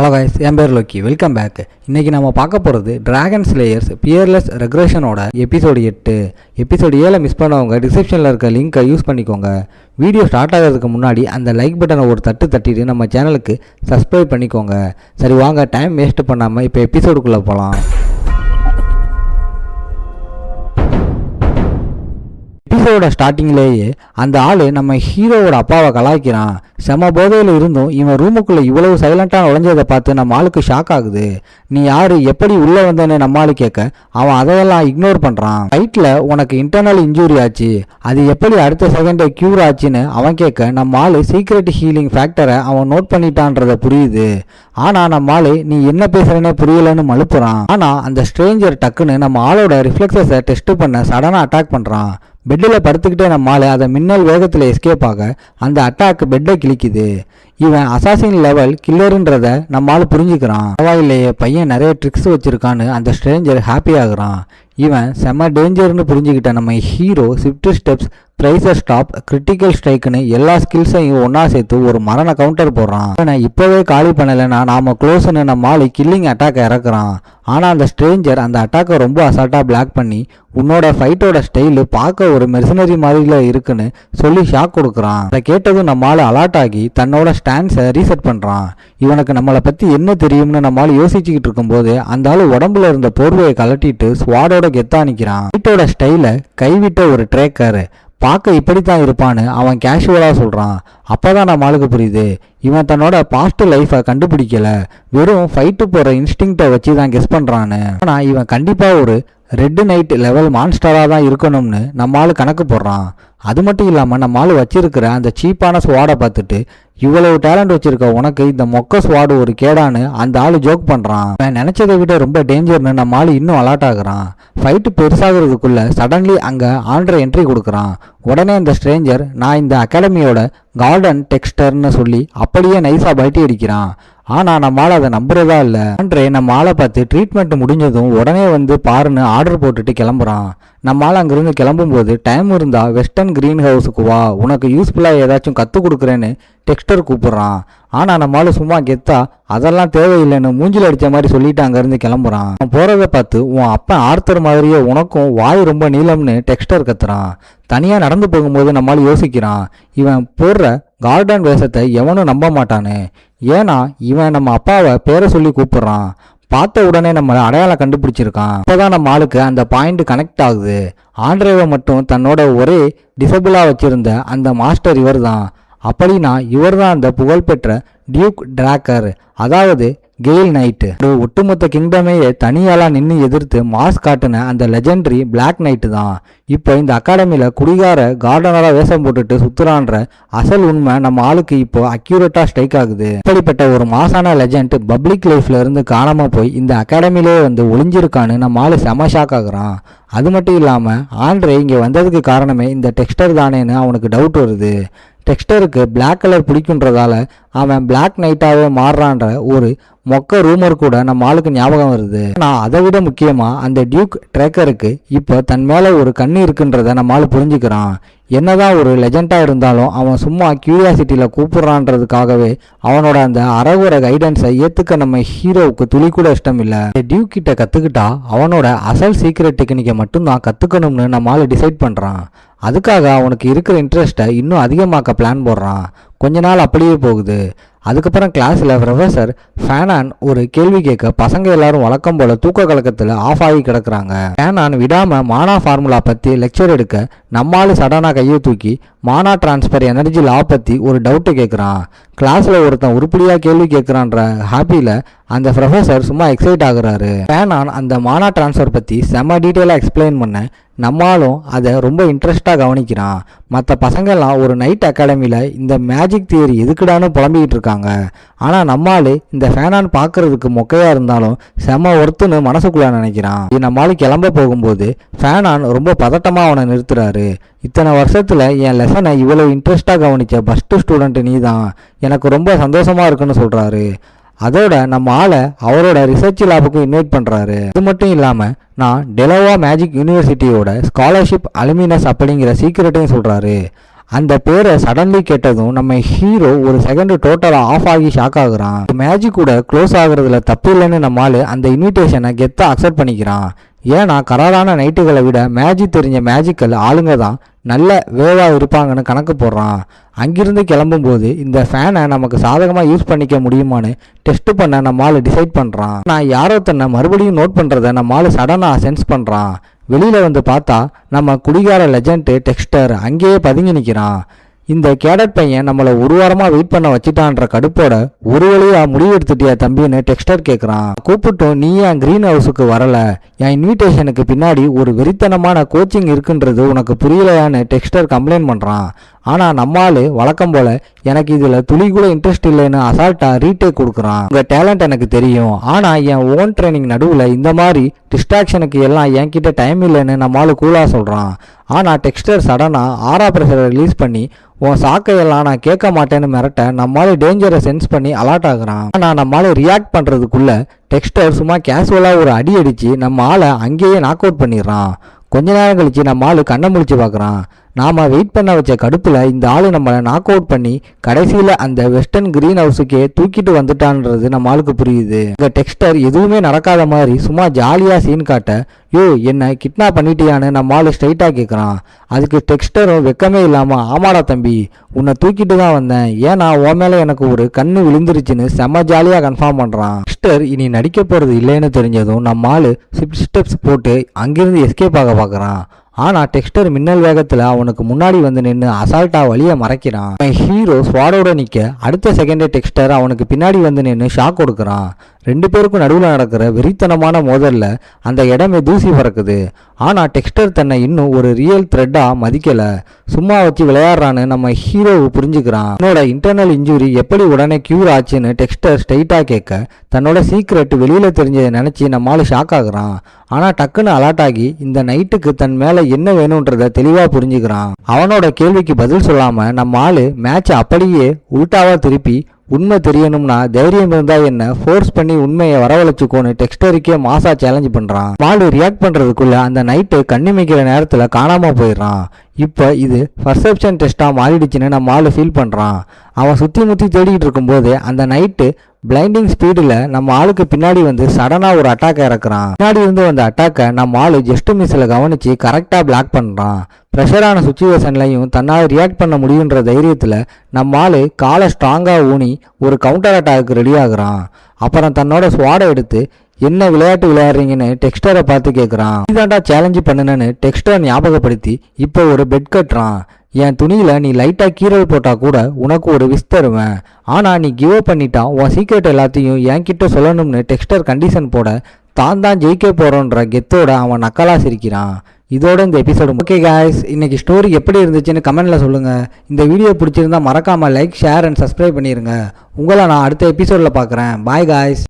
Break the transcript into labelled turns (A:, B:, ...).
A: Hello guys, என் பேர் Loki. Welcome back. இன்றைக்கி நம்ம பார்க்க போகிறது டிராகன் ஸ்லேயர்ஸ் பியர்லெஸ் ரெக்ரெஷனோட எபிசோடு 8. எபிசோடு 7 மிஸ் பண்ணவங்க டிஸ்கிரிப்ஷனில் இருக்க லிங்க்கை யூஸ் பண்ணிக்கோங்க. வீடியோ ஸ்டார்ட் ஆகிறதுக்கு முன்னாடி அந்த லைக் பட்டனை ஒரு தட்டிட்டு நம்ம சேனலுக்கு சப்ஸ்கிரைப் பண்ணிக்கோங்க. சரி வாங்க, டைம் வேஸ்ட் பண்ணாமல் இப்போ எபிசோடுக்குள்ளே போகலாம். எபிசோட ஸ்டார்டிங்லேயே அந்த ஆள் நம்ம ஹீரோவோட அப்பாவை கலாய்க்கிறான். செம போதையில் இருந்தும் இவன் ரூமுக்குள்ளே இவ்வளவு சைலண்டாக நுழைஞ்சதை பார்த்து நம்ம ஆளுக்கு ஷாக் ஆகுது. நீ யார், எப்படி உள்ளே வந்தேன்னு நம்ம ஆளு கேட்க அவன் அதையெல்லாம் இக்னோர் பண்ணுறான். ஃபைட்டில் உனக்கு இன்டர்னல் இன்ஜூரி ஆச்சு, அது எப்படி அடுத்த செகண்டே க்யூர் ஆச்சுன்னு அவன் கேட்க நம்ம ஆள் சீக்ரெட் ஹீலிங் ஃபேக்டரை அவன் நோட் பண்ணிட்டான்றத புரியுது. ஆனால் நம்ம ஆளு நீ என்ன பேசுறேன்னே புரியலன்னு மழுப்புறான். ஆனால் அந்த ஸ்ட்ரேஞ்சர் டக்குன்னு நம்ம ஆளோட ரிஃப்ளெக்ஸஸை டெஸ்ட் பண்ண சடனாக அட்டாக் பண்ணுறான். பெட்டில் படுத்துக்கிட்டே நம்ம ஆளு அதை மின்னல் வேகத்தில் எஸ்கேப் ஆக அந்த அட்டாக் பெட்டை கிழிக்குது. இவன் அசாசின் லெவல் கில்லருன்றத நம்ம ஆளு புரிஞ்சுக்கிறான். பரவாயில்லையே, பையன் நிறைய ட்ரிக்ஸ் வச்சிருக்கான்னு அந்த ஸ்ட்ரேஞ்சர் ஹாப்பி ஆகுறான். இவன் செம்ம டேஞ்சர்னு புரிஞ்சுக்கிட்ட நம்ம ஹீரோ ஷிஃப்ட் ஸ்டெப்ஸ், ப்ரைஸர் ஸ்டாப், கிரிட்டிக்கல் ஸ்ட்ரைக்குன்னு எல்லா ஸ்கில்ஸையும் ஒன்றா சேர்த்து ஒரு மரண கவுண்டர் போடுறான். இவனை இப்போவே காலி பண்ணலைன்னா நாம க்ளோஸ்னு நம்ம ஆளு கில்லிங் அட்டாக்கை இறக்குறான். ஆனால் அந்த ஸ்ட்ரேஞ்சர் அந்த அட்டாக்கை ரொம்ப அசால்ட்டாக பிளாக் பண்ணி உன்னோட ஃபைட்டோட ஸ்டைலு பார்க்க ஒரு மெர்சனரி மாதிரில இருக்குன்னு சொல்லி ஷாக் கொடுக்குறான். அதை கேட்டதும் நம்ம ஆளு அலர்ட் ஆகி தன்னோட ஸ்டாண்ட்ஸை ரீசெட் பண்ணுறான். இவனுக்கு நம்மளை பற்றி என்ன தெரியும்னு நம்ம ஆளு யோசிச்சுக்கிட்டு இருக்கும்போது அந்த ஆளு உடம்புல இருந்த போர்வையை கலட்டிட்டு ஸ்வாடோட கெத்தா நிற்கிறான். ஃபைட்டோட ஸ்டைலை கைவிட்ட ஒரு ட்ரேக்கர் பார்க்க இப்படித்தான் இருப்பான்னு அவன் கேஷுவலாக சொல்கிறான். அப்போ தான் நம்ம ஆளுக்கு புரியுது இவன் தன்னோட பாஸ்ட் லைஃப்பை கண்டுபிடிக்கல, வெறும் ஃபைட்டு போகிற இன்ஸ்டிங்க்டை வச்சு தான் கெஸ் பண்ணுறான்னு. ஆனால் இவன் கண்டிப்பாக ஒரு ரெட் நைட் லெவல் மான்ஸ்டராக தான் இருக்கணும்னு நம்ம ஆளு கணக்கு போடுறான். அது மட்டும் இல்லாமல் நம்ம ஆளு வச்சிருக்கிற அந்த சீப்பான ஸ்வாடை பார்த்துட்டு இவ்வளவு டேலண்ட் வச்சிருக்க உனக்கு இந்த மொக்க ஸ்வாடு ஒரு கேடான்னு அந்த ஆளு ஜோக் பண்ணுறான். அவன் நினச்சதை விட ரொம்ப டேஞ்சர்னு நம்ம ஆளு இன்னும் அலர்ட் ஆகுறான். ஃபைட்டு பெருசாகிறதுக்குள்ள சடன்லி அங்கே ஆண்ட்ரே என்ட்ரி கொடுக்குறான். உடனே அந்த ஸ்ட்ரேஞ்சர் நான் இந்த அகாடமியோட கார்டன் டெக்ஸ்டர்னு சொல்லி அப்படியே நைஸாக பல்ட்டி அடிக்கிறான். ஆனால் நம்ம ஆள் அதை நம்புறதா இல்லை. ஆண்ட்ரே நம்ம ஆளை பார்த்து ட்ரீட்மெண்ட் முடிஞ்சதும் உடனே வந்து பாருன்னு ஆர்டர் போட்டுட்டு கிளம்புறான். நம்ம ஆள் அங்கிருந்து கிளம்பும்போது டைம் இருந்தா வெஸ்டர்ன் கிரீன் ஹவுஸுக்கு வா, உனக்கு யூஸ்ஃபுல்லாக ஏதாச்சும் கற்றுக் கொடுக்குறேன்னு டெக்ஸ்டர் கூப்பிட்றான். ஆனால் நம்ம ஆள் சும்மா கெத்தா அதெல்லாம் தேவையில்லைன்னு மூஞ்சில் அடித்த மாதிரி சொல்லிட்டு அங்கேருந்து கிளம்புறான். அவன் போகிறத பார்த்து உன் அப்பன் ஆர்த்தர் மாதிரியே உனக்கும் வாய் ரொம்ப நீளம்னு டெக்ஸ்டர் கத்துறான். தனியாக நடந்து போகும்போது நம்மளால் யோசிக்கிறான், இவன் போடுற கார்டன் வேஷத்தை எவனும் நம்ப மாட்டானே. ஏன்னா இவன் நம்ம அப்பாவை பேரை சொல்லி கூப்பிடுறான். பார்த்த உடனே நம்மளை அடையாளம் கண்டுபிடிச்சிருக்கான். அப்போதான் நம்ம ஆளுக்கு அந்த பாயிண்ட் கனெக்ட் ஆகுது. ஆண்ட்ரேவை மட்டும் தன்னோட ஒரே டிசபிளாக வச்சிருந்த அந்த மாஸ்டர் இவர் தான். அப்படின்னா இவர் தான் அந்த புகழ்பெற்ற டியூக் டிராக்கர், அதாவது கெயில் நைட்டு. ஒரு ஒட்டுமொத்த கிங்டமே தனியாலாம் நின்று எதிர்த்து மாஸ் காட்டின அந்த லெஜெண்டரி பிளாக் நைட்டு தான் இப்போ இந்த அகாடமியில் குடிகார கார்டனராக வேஷம் போட்டுட்டு சுத்துறான்ற அசல் உண்மை நம்ம ஆளுக்கு இப்போ அக்யூரேட்டாக ஸ்ட்ரைக் ஆகுது. இப்படிப்பட்ட ஒரு மாசான லெஜெண்ட் பப்ளிக் லைஃப்ல இருந்து காணாமல் போய் இந்த அகாடமிலே வந்து ஒளிஞ்சிருக்கான்னு நம்ம ஆளு செம ஷாக் ஆகுறான். அது மட்டும் இல்லாமல் ஆண்ட்ரே இங்கே வந்ததுக்கு காரணமே இந்த டெக்ஸ்டர் தானேன்னு அவனுக்கு டவுட் வருது. டெக்ஸ்டருக்கு பிளாக் கலர் பிடிக்குன்றதால அவன் பிளாக் நைட்டாகவே மாறுறான்ற ஒரு மொக்க ரூமர் கூட நம்ம ஆளுக்கு ஞாபகம் வருது. ஆனால் அதை விட முக்கியமாக அந்த டியூக் ட்ரேக்கருக்கு இப்போ தன் மேலே ஒரு கண்ணு இருக்குன்றத நம்ம ஆளு புரிஞ்சுக்கிறான். என்னதான் ஒரு லெஜெண்டாக இருந்தாலும் அவன் சும்மா கியூரியாசிட்டியில் கூப்பிட்றான்றதுக்காகவே அவனோட அந்த அறகுற கைடன்ஸை ஏற்றுக்க நம்ம ஹீரோவுக்கு துளி கூட இஷ்டம் இல்லை. டியூக் கிட்ட கற்றுக்கிட்டா அவனோட அசல் சீக்ரெட் டெக்னிக்கை மட்டும்தான் கற்றுக்கணும்னு நம்ம ஆளு டிசைட் பண்ணுறான். அதுக்காக அவனுக்கு இருக்கிற இன்ட்ரெஸ்ட்டை இன்னும் அதிகமாக்க பிளான் போடுறான். கொஞ்ச நாள் அப்படியே போகுது. அதுக்கப்புறம் கிளாஸில் ப்ரொஃபஸர் ஃபேனான் ஒரு கேள்வி கேட்க பசங்க எல்லாரும் வழக்கம் போல் தூக்க கலக்கத்தில் ஆஃப் ஆகி கிடக்குறாங்க. ஃபேனான் விடாமல் மானா ஃபார்முலா பற்றி லெக்சர் எடுக்க நம்மால் சடனாக கையை தூக்கி மானா டிரான்ஸ்ஃபர் எனர்ஜி லா பற்றி ஒரு டவுட்டு கேட்குறான். கிளாஸில் ஒருத்தன் உருப்படியாக கேள்வி கேட்குறான்ற ஹாப்பியில் அந்த ப்ரொஃபஸர் சும்மா எக்ஸைட் ஆகுறாரு. ஃபேனான் அந்த மானா டிரான்ஸ்ஃபர் பற்றி செம்ம டீட்டெயிலாக எக்ஸ்பிளைன் பண்ண நம்மளும் அதை ரொம்ப இன்ட்ரெஸ்டாக கவனிக்கிறான். மற்ற பசங்கள்லாம் ஒரு நைட் அகாடமியில் இந்த மேஜிக் தியரி எதுக்குடான்னு புலம்பிக்கிட்டு இருக்காங்க. ஆனால் நம்மால் இந்த ஃபேனான் பார்க்கறதுக்கு மொக்கையாக இருந்தாலும் செம ஒர்த்துன்னு மனசுக்குள்ளே நினைக்கிறான். நம்மளால் கிளம்ப போகும்போது ஃபேனான் ரொம்ப பதட்டமாக அவனை நிறுத்துறாரு. இத்தனை வருஷத்தில் என் லெசனை இவ்வளோ இன்ட்ரெஸ்டாக கவனித்த ஃபஸ்ட்டு ஸ்டூடெண்ட் நீ தான், எனக்கு ரொம்ப சந்தோஷமாக இருக்குன்னு சொல்கிறாரு. அதோட நம்ம ஆளை அவரோட ரிசர்ச் லேபுக்கு இன்வைட் பண்ணுறாரு. அது மட்டும் இல்லாமல் நான் டெலோவா மேஜிக் யூனிவர்சிட்டியோட ஸ்காலர்ஷிப் அலுமினஸ் அப்படிங்கிற சீக்ரெட்டையும் சொல்கிறாரு. அந்த பேரை சடன்லி கேட்டதும் நம்ம ஹீரோ ஒரு செகண்ட் டோட்டலா ஆஃப் ஆகி ஷாக் ஆகுறான். மேஜிக் கூட க்ளோஸ் ஆகுறதுல தப்பு இல்லைன்னு நம்மால் அந்த இன்விடேஷனை கெத்தா அக்செப்ட் பண்ணிக்கிறான். ஏன்னா கராரான நைட்டுகளை விட மேஜிக் தெரிஞ்ச மேஜிக்கல் ஆளுங்க தான் நல்ல வேவாக இருப்பாங்கன்னு கணக்கு போடுறான். அங்கிருந்து கிளம்பும்போது இந்த ஃபேனை நமக்கு சாதகமாக யூஸ் பண்ணிக்க முடியுமான்னு டெஸ்ட் பண்ண நம்மால் டிசைட் பண்ணுறான். நான் யாரோ தன்னை மறுபடியும் நோட் பண்ணுறதை நம்மால் சடனாக சென்ஸ் பண்ணுறான். வெளியில் வந்து பார்த்தா நம்ம குடிகார லெஜண்ட் டெக்ஸ்டர் அங்கேயே பதுங்கி நிற்கிறான். இந்த கேடட் பையன் நம்மளை ஒரு வாரமாக வெயிட் பண்ண வச்சுட்டான்ற கடுப்போட ஒரு வழியா முடிவு எடுத்துட்டியா தம்பின்னு டெக்ஸ்டர் கேட்குறான். கூப்பிட்டும் நீ என் கிரீன் ஹவுஸுக்கு வரல, என் இன்விடேஷனுக்கு பின்னாடி ஒரு வெறித்தனமான கோச்சிங் இருக்குன்றது உனக்கு புரியலையான்னு டெக்ஸ்டர் கம்ப்ளைண்ட் பண்ணுறான். ஆனால் நம்மால் வழக்கம் போல எனக்கு இதில் துளி கூட இன்ட்ரெஸ்ட் இல்லைன்னு அசால்ட்டாக ரீடேக் கொடுக்குறான். உங்கள் டேலண்ட் எனக்கு தெரியும், ஆனால் என் ஓன் ட்ரைனிங் நடுவில் இந்த மாதிரி டிஸ்ட்ராக்ஷனுக்கு எல்லாம் என்கிட்ட டைம் இல்லைன்னு நம்மால் கூலாக சொல்கிறான். ஆனால் டெக்ஸ்டர் சடனாக ஆரா ப்ரெஷரை ரிலீஸ் பண்ணி உன் சாக்கையெல்லாம் நான் கேட்க மாட்டேன்னு மிரட்ட நம்மால் டேஞ்சரை சென்ஸ் பண்ணி அலர்ட் ஆகுறான். ஆனால் நம்மால் ரியாக்ட் பண்ணுறதுக்குள்ள டெக்ஸ்டர் சும்மா கேஷுவலாக ஒரு அடி அடித்து நம்ம ஆளை அங்கேயே நாக் அவுட் பண்ணிடுறான். கொஞ்ச நேரம் கழிச்சு நம்ம ஆளு கண்ணை முழிச்சு பார்க்குறான். நாம் வெயிட் பண்ண வச்ச கடுப்பில் இந்த ஆளு நம்மளை நாக் அவுட் பண்ணி கடைசியில் அந்த வெஸ்டர்ன் கிரீன் ஹவுஸுக்கே தூக்கிட்டு வந்துட்டான்றது நம்ம ஆளுக்கு புரியுது. இங்கே டெக்ஸ்டர் எதுவுமே நடக்காத மாதிரி சும்மா ஜாலியாக சீன் காட்ட, யோ என்ன கிட்னாப் பண்ணிட்டியான்னு நம்ம ஆளு ஸ்ட்ரைட்டாக கேட்குறான். அதுக்கு டெக்ஸ்டரும் வெக்கமே இல்லாமல், ஆமாடா தம்பி உன்னை தூக்கிட்டு தான் வந்தேன், ஏன்னா உன் மேலே எனக்கு ஒரு கண்ணு விழுந்துருச்சுன்னு செம்ம ஜாலியாக கன்ஃபார்ம் பண்ணுறான். டெக்ஸ்டர் இனி நடிக்க போகிறது இல்லைன்னு தெரிஞ்சதும் நம்ம ஆளு ஸ்டெப்ஸ் போட்டு அங்கிருந்து எஸ்கேப் ஆக பார்க்குறான். ஆனால் டெக்ஸ்டர் மின்னல் வேகத்தில் அவனுக்கு முன்னாடி வந்து நின்று அசால்ட்டாக வழியை மறைக்கிறான். ஹீரோ ஸ்வாடோட நிற்க அடுத்த செகண்டே டெக்ஸ்டர் அவனுக்கு பின்னாடி வந்து நின்று ஷாக் கொடுக்குறான். ரெண்டு பேருக்கும் நடுவில் நடக்கிற வெறித்தனமான மோதலில் அந்த இடமே தூசி பறக்குது. ஆனால் டெக்ஸ்டர் தன்னை இன்னும் ஒரு ரியல் த்ரெட்டாக மதிக்கலை, சும்மா வச்சு விளையாடுறான்னு நம்ம ஹீரோவை புரிஞ்சுக்கிறான். தன்னோட இன்டர்னல் இன்ஜுரி எப்படி உடனே க்யூர் ஆச்சுன்னு டெக்ஸ்டர் ஸ்ட்ரைட்டாக கேட்க தன்னோட சீக்ரெட் வெளியில் தெரிஞ்சதை நினச்சி நம்மால் ஷாக் ஆகுறான். ஆனால் டக்குன்னு அலர்ட் ஆகி இந்த நைட்டுக்கு தன் மேலே என்ன வேணுன்றத தெளிவாக புரிஞ்சுக்கிறான். அவனோட கேள்விக்கு பதில் சொல்லாமல் நம்ம ஆளு மேட்சை அப்படியே உல்டாவாக திருப்பி உண்மை தெரியணும்னா தைரியம் இருந்தா என்ன ஃபோர்ஸ் பண்ணி உண்மையை வரவழைச்சுக்கோன்னு டெக்ஸ்டருக்கே மாசா சேலஞ்ச் பண்றான். மாலு ரியாக்ட் பண்றதுக்குள்ள அந்த நைட்டு கண்ணிமைக்கிற நேரத்துல காணாம போயிடுறான். இப்போ இது பர்செப்ஷன் டெஸ்டா மாறிடுச்சுன்னு நம்ம ஆளு ஃபீல் பண்றான். அவன் சுத்தி முத்தி தேடிட்டு இருக்கும்போது அந்த நைட்டு பிளைண்டிங் ஸ்பீடில் நம்ம ஆளுக்கு பின்னாடி வந்து சடனாக ஒரு அட்டாக்கை இறக்குறான். பின்னாடி இருந்து வந்த அட்டாக்கை நம்ம ஆளு ஜஸ்ட் மிஸ்ஸில் கவனித்து கரெக்டாக பிளாக் பண்ணுறான். ப்ரெஷரான சுச்சுவேஷன்லையும் தன்னால் ரியாக்ட் பண்ண முடியுன்ற தைரியத்தில் நம்ம ஆளு காலை ஸ்ட்ராங்காக ஊனி ஒரு கவுண்டர் அட்டாக்கு ரெடி ஆகுறான். அப்புறம் தன்னோட ஸ்வாடை எடுத்து என்ன விளையாட்டு விளையாடுறீங்கன்னு டெக்ஸ்டரை பார்த்து கேட்குறான். இதாண்டா சேலஞ்சு பண்ணுன்னு டெக்ஸ்டரை ஞாபகப்படுத்தி இப்போ ஒரு பெட் கட்டுறான். என் துணியில் நீ லைட்டாக கீரல் போட்டால் கூட உனக்கு ஒரு விஸ் தருவேன், ஆனால் நீ கிவ் அப் பண்ணிட்டா உன் சீக்ரெட் எல்லாத்தையும் என்கிட்ட சொல்லணும்னு டெக்ஸ்டர் கண்டிஷன் போட தான் ஜெயிக்க போகிறோன்ற கெத்தோட அவன் நக்கலாக சிரிக்கிறான். இதோட இந்த எபிசோடு ஓகே காய்ஸ், இன்னைக்கு ஸ்டோரி எப்படி இருந்துச்சுன்னு கமெண்ட்டில் சொல்லுங்கள். இந்த வீடியோ பிடிச்சிருந்தா மறக்காமல் லைக், ஷேர் அண்ட் சப்ஸ்கிரைப் பண்ணிடுங்க. உங்களை நான் அடுத்த எபிசோடில் பார்க்குறேன். Bye guys.